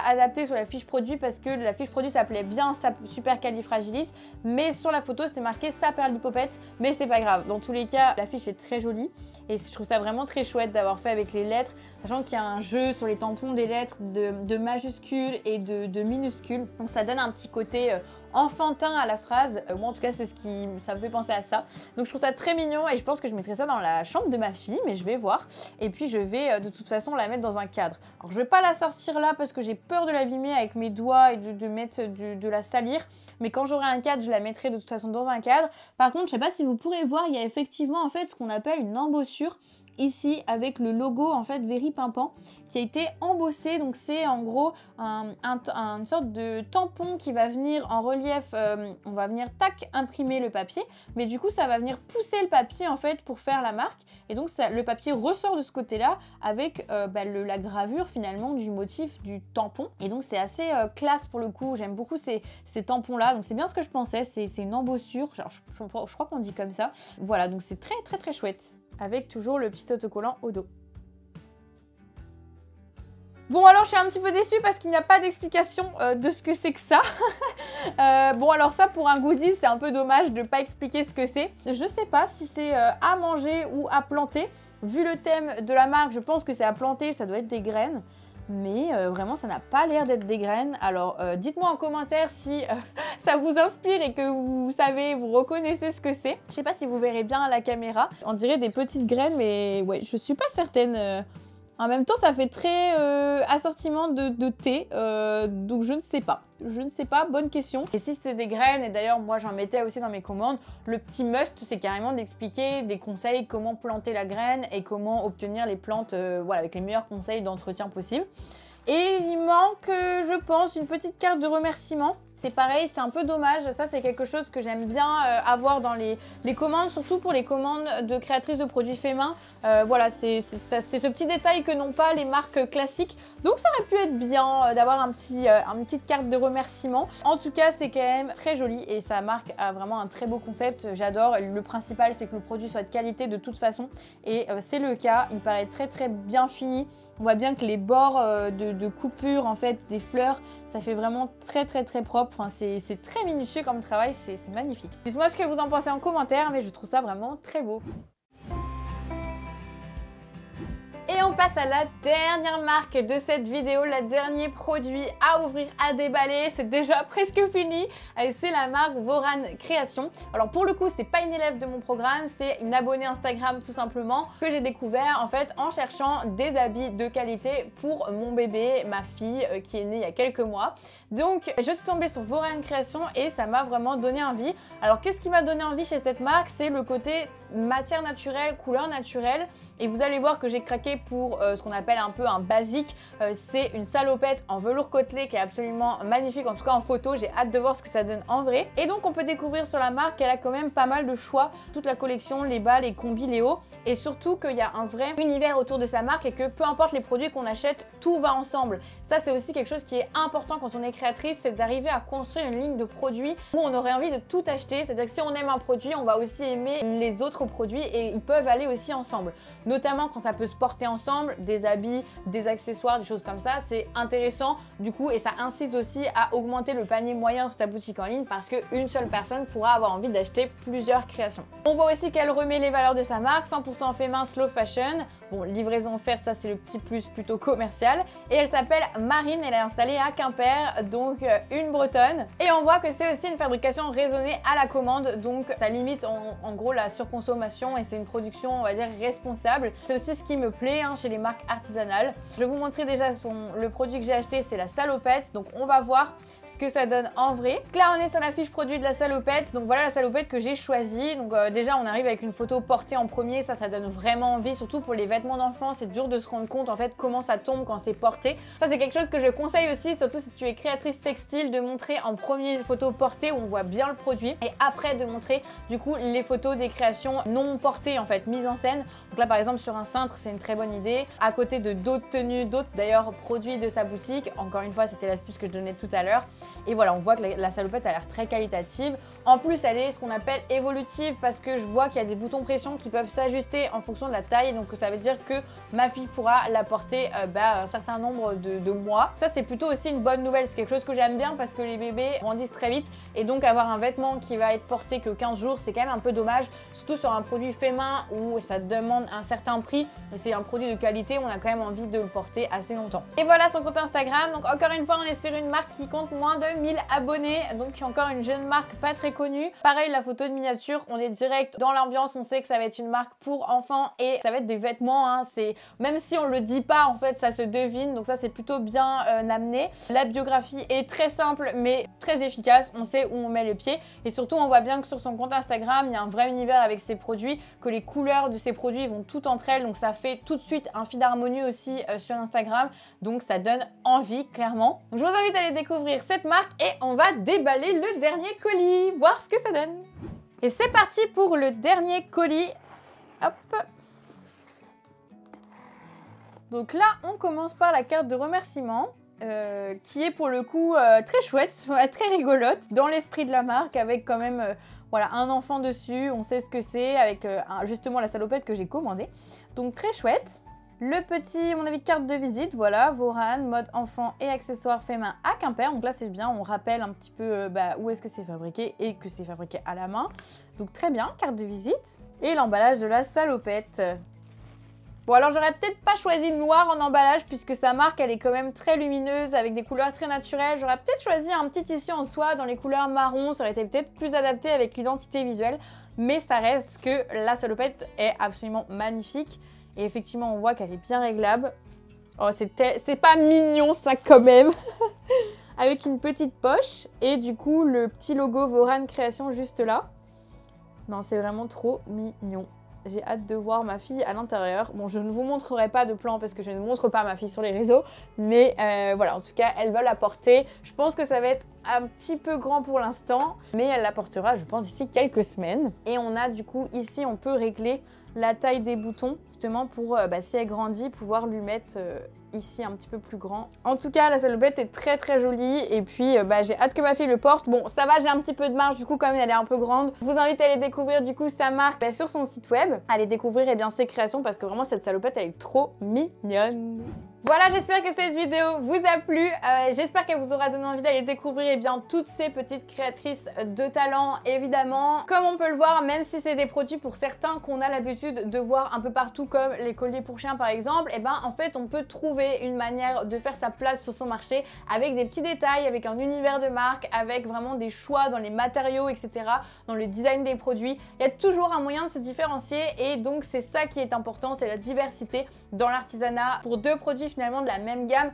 adaptée sur la fiche produit parce que la fiche produit s'appelait bien supercalifragiliste, mais sur la photo c'était marqué saperlipopette, mais c'est pas grave. Dans tous les cas, la fiche est très jolie et je trouve ça vraiment très chouette d'avoir fait avec les lettres, sachant qu'il y a un jeu sur les tampons des lettres de majuscules et de minuscules, donc ça donne un petit côté enfantin à la phrase. Moi en tout cas c'est ça me fait penser à ça, donc je trouve ça très mignon et je pense que je mettrai ça dans la chambre de ma fille, mais je vais voir. Et puis je vais de toute façon la mettre dans un cadre. Alors je vais pas la sortir là parce que j'ai peur de l'abîmer avec mes doigts et de la salir, mais quand j'aurai un cadre je la mettrai de toute façon dans un cadre. Par contre je sais pas si vous pourrez voir, il y a effectivement en fait ce qu'on appelle une embossure ici avec le logo en fait Very Pimpant qui a été embossé. Donc c'est en gros une sorte de tampon qui va venir en relief. On va venir tac imprimer le papier, mais du coup ça va venir pousser le papier en fait pour faire la marque, et donc le papier ressort de ce côté là avec la gravure finalement du motif du tampon, et donc c'est assez classe pour le coup. J'aime beaucoup ces tampons là, donc c'est bien ce que je pensais, c'est une embossure. Alors, je crois qu'on dit comme ça. Voilà, donc c'est très chouette, avec toujours le petit autocollant au dos. Bon alors je suis un petit peu déçue parce qu'il n'y a pas d'explication de ce que c'est que ça. Bon alors ça pour un goodie c'est un peu dommage de ne pas expliquer ce que c'est. Je sais pas si c'est à manger ou à planter. Vu le thème de la marque, je pense que c'est à planter, ça doit être des graines. Mais vraiment ça n'a pas l'air d'être des graines. Alors dites-moi en commentaire si ça vous inspire et que vous savez, vous reconnaissez ce que c'est. Je sais pas si vous verrez bien à la caméra. On dirait des petites graines, mais ouais, je suis pas certaine. En même temps, ça fait très assortiment de thé, donc je ne sais pas. Je ne sais pas, bonne question. Et si c'était des graines, et d'ailleurs moi j'en mettais aussi dans mes commandes, le petit must c'est carrément d'expliquer des conseils comment planter la graine et comment obtenir les plantes voilà, avec les meilleurs conseils d'entretien possible. Et il manque, je pense, une petite carte de remerciement. C'est pareil, c'est un peu dommage. Ça, c'est quelque chose que j'aime bien avoir dans les commandes, surtout pour les commandes de créatrices de produits faits main. Voilà, c'est ce petit détail que n'ont pas les marques classiques. Donc, ça aurait pu être bien d'avoir une petite carte de remerciement. En tout cas, c'est quand même très joli et sa marque a vraiment un très beau concept. J'adore. Le principal, c'est que le produit soit de qualité de toute façon. Et c'est le cas. Il paraît très bien fini. On voit bien que les bords de coupure en fait des fleurs, ça fait vraiment très propre. Enfin, c'est très minutieux comme travail, c'est magnifique. Dites-moi ce que vous en pensez en commentaire, mais je trouve ça vraiment très beau. Et on passe à la dernière marque de cette vidéo, le dernier produit à ouvrir, à déballer. C'est déjà presque fini. C'est la marque Voran Création. Alors pour le coup, c'est pas une élève de mon programme, c'est une abonnée Instagram tout simplement que j'ai découvert en fait en cherchant des habits de qualité pour mon bébé, ma fille qui est née il y a quelques mois. Donc je suis tombée sur Voran Création et ça m'a vraiment donné envie. Alors qu'est-ce qui m'a donné envie chez cette marque? C'est le côté matière naturelle, couleur naturelle. Et vous allez voir que j'ai craqué pour ce qu'on appelle un peu un basique. C'est une salopette en velours côtelé qui est absolument magnifique, en tout cas en photo. J'ai hâte de voir ce que ça donne en vrai. Et donc on peut découvrir sur la marque qu'elle a quand même pas mal de choix. Toute la collection, les bas, les combis, les hauts. Et surtout qu'il y a un vrai univers autour de sa marque et que peu importe les produits qu'on achète, tout va ensemble. Ça c'est aussi quelque chose qui est important quand on est créatrice, c'est d'arriver à construire une ligne de produits où on aurait envie de tout acheter. C'est-à-dire que si on aime un produit, on va aussi aimer les autres produits et ils peuvent aller aussi ensemble. Notamment quand ça peut se porter ensemble. ensemble, des habits, des accessoires, des choses comme ça, c'est intéressant du coup, et ça incite aussi à augmenter le panier moyen sur ta boutique en ligne parce qu'une seule personne pourra avoir envie d'acheter plusieurs créations. On voit aussi qu'elle remet les valeurs de sa marque, 100% fait main, slow fashion. Bon, livraison offerte, ça c'est le petit plus plutôt commercial. Et elle s'appelle Marine, elle est installée à Quimper, donc une bretonne. Et on voit que c'est aussi une fabrication raisonnée à la commande, donc ça limite en gros la surconsommation et c'est une production, on va dire, responsable. C'est aussi ce qui me plaît chez les marques artisanales. Je vais vous montrer déjà le produit que j'ai acheté, c'est la salopette. Donc on va voir ce que ça donne en vrai. Donc là on est sur la fiche produit de la salopette. Donc voilà la salopette que j'ai choisie. Donc déjà on arrive avec une photo portée en premier, ça donne vraiment envie, surtout pour les vêtements d'enfants. C'est dur de se rendre compte en fait comment ça tombe quand c'est porté. Ça c'est quelque chose que je conseille aussi, surtout si tu es créatrice textile, de montrer en premier une photo portée où on voit bien le produit et après de montrer du coup les photos des créations non portées en fait, mises en scène. Donc là par exemple sur un cintre c'est une très bonne idée, à côté de d'autres tenues, d'autres d'ailleurs produits de sa boutique. Encore une fois c'était l'astuce que je donnais tout à l'heure. Et voilà, on voit que la salopette a l'air très qualitative. En plus, elle est ce qu'on appelle évolutive parce que je vois qu'il y a des boutons pression qui peuvent s'ajuster en fonction de la taille. Donc ça veut dire que ma fille pourra la porter un certain nombre de mois. Ça, c'est plutôt aussi une bonne nouvelle. C'est quelque chose que j'aime bien parce que les bébés grandissent très vite. Et donc avoir un vêtement qui va être porté que 15 jours, c'est quand même un peu dommage. Surtout sur un produit fait main où ça demande un certain prix. Et c'est un produit de qualité, on a quand même envie de le porter assez longtemps. Et voilà son compte Instagram. Donc encore une fois, on est sur une marque qui compte moins de 1000 abonnés, donc encore une jeune marque pas très connue. Pareil, la photo de miniature, on est direct dans l'ambiance, on sait que ça va être une marque pour enfants et ça va être des vêtements, c'est même si on le dit pas en fait, ça se devine, donc ça c'est plutôt bien amené. La biographie est très simple mais très efficace, on sait où on met les pieds et surtout on voit bien que sur son compte Instagram, il y a un vrai univers avec ses produits, que les couleurs de ses produits vont toutes entre elles, donc ça fait tout de suite un fil d'harmonie aussi sur Instagram, donc ça donne envie clairement. Donc, je vous invite à aller découvrir cette marque et on va déballer le dernier colis, voir ce que ça donne. Et c'est parti pour le dernier colis. Hop. Donc là, on commence par la carte de remerciement. Qui est pour le coup très chouette, très rigolote, dans l'esprit de la marque, avec quand même voilà, un enfant dessus, on sait ce que c'est, avec justement la salopette que j'ai commandée. Donc très chouette. Le petit, à mon avis, carte de visite, voilà, Voran, mode enfant et accessoires fait main à Quimper. Donc là, c'est bien, on rappelle un petit peu où est-ce que c'est fabriqué et que c'est fabriqué à la main. Donc très bien, carte de visite. Et l'emballage de la salopette. Bon, alors j'aurais peut-être pas choisi le noir en emballage puisque sa marque, elle est quand même très lumineuse avec des couleurs très naturelles. J'aurais peut-être choisi un petit tissu en soie dans les couleurs marron, ça aurait été peut-être plus adapté avec l'identité visuelle. Mais ça reste que la salopette est absolument magnifique. Et effectivement, on voit qu'elle est bien réglable. Oh, c'est pas mignon ça quand même. Avec une petite poche et du coup le petit logo Voran Création juste là. Non, c'est vraiment trop mignon. J'ai hâte de voir ma fille à l'intérieur. Bon, je ne vous montrerai pas de plan parce que je ne montre pas ma fille sur les réseaux. Mais voilà, en tout cas, elle va la porter. Je pense que ça va être un petit peu grand pour l'instant. Mais elle la portera, je pense, d'ici quelques semaines. Et on a du coup, ici, on peut régler la taille des boutons. Justement pour, si elle grandit, pouvoir lui mettre ici un petit peu plus grand. En tout cas, la salopette est très très jolie. Et puis, j'ai hâte que ma fille le porte. Bon, ça va, j'ai un petit peu de marge du coup, comme elle est un peu grande. Je vous invite à aller découvrir du coup sa marque sur son site web. Aller découvrir ses créations parce que vraiment, cette salopette, elle est trop mignonne. Voilà, j'espère que cette vidéo vous a plu. J'espère qu'elle vous aura donné envie d'aller découvrir toutes ces petites créatrices de talent, évidemment. Comme on peut le voir, même si c'est des produits pour certains qu'on a l'habitude de voir un peu partout, comme les colliers pour chiens par exemple, en fait, on peut trouver une manière de faire sa place sur son marché avec des petits détails, avec un univers de marque, avec vraiment des choix dans les matériaux, etc., dans le design des produits. Il y a toujours un moyen de se différencier et donc c'est ça qui est important, c'est la diversité dans l'artisanat. Pour deux produits finalement de la même gamme,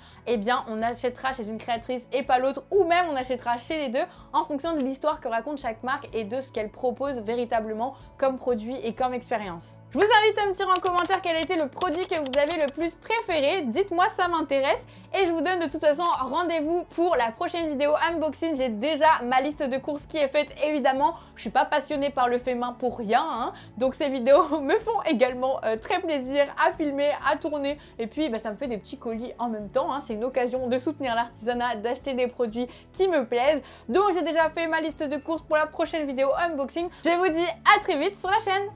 on achètera chez une créatrice et pas l'autre, ou même on achètera chez les deux en fonction de l'histoire que raconte chaque marque et de ce qu'elle propose véritablement comme produit et comme expérience. Je vous invite à me dire en commentaire quel a été le produit que vous avez le plus préféré. Dites-moi, ça m'intéresse. Et je vous donne de toute façon rendez-vous pour la prochaine vidéo unboxing. J'ai déjà ma liste de courses qui est faite, évidemment. Je suis pas passionnée par le fait main pour rien, donc ces vidéos me font également très plaisir à filmer, à tourner. Et puis ça me fait des petits colis en même temps. C'est une occasion de soutenir l'artisanat, d'acheter des produits qui me plaisent. Donc j'ai déjà fait ma liste de courses pour la prochaine vidéo unboxing. Je vous dis à très vite sur la chaîne.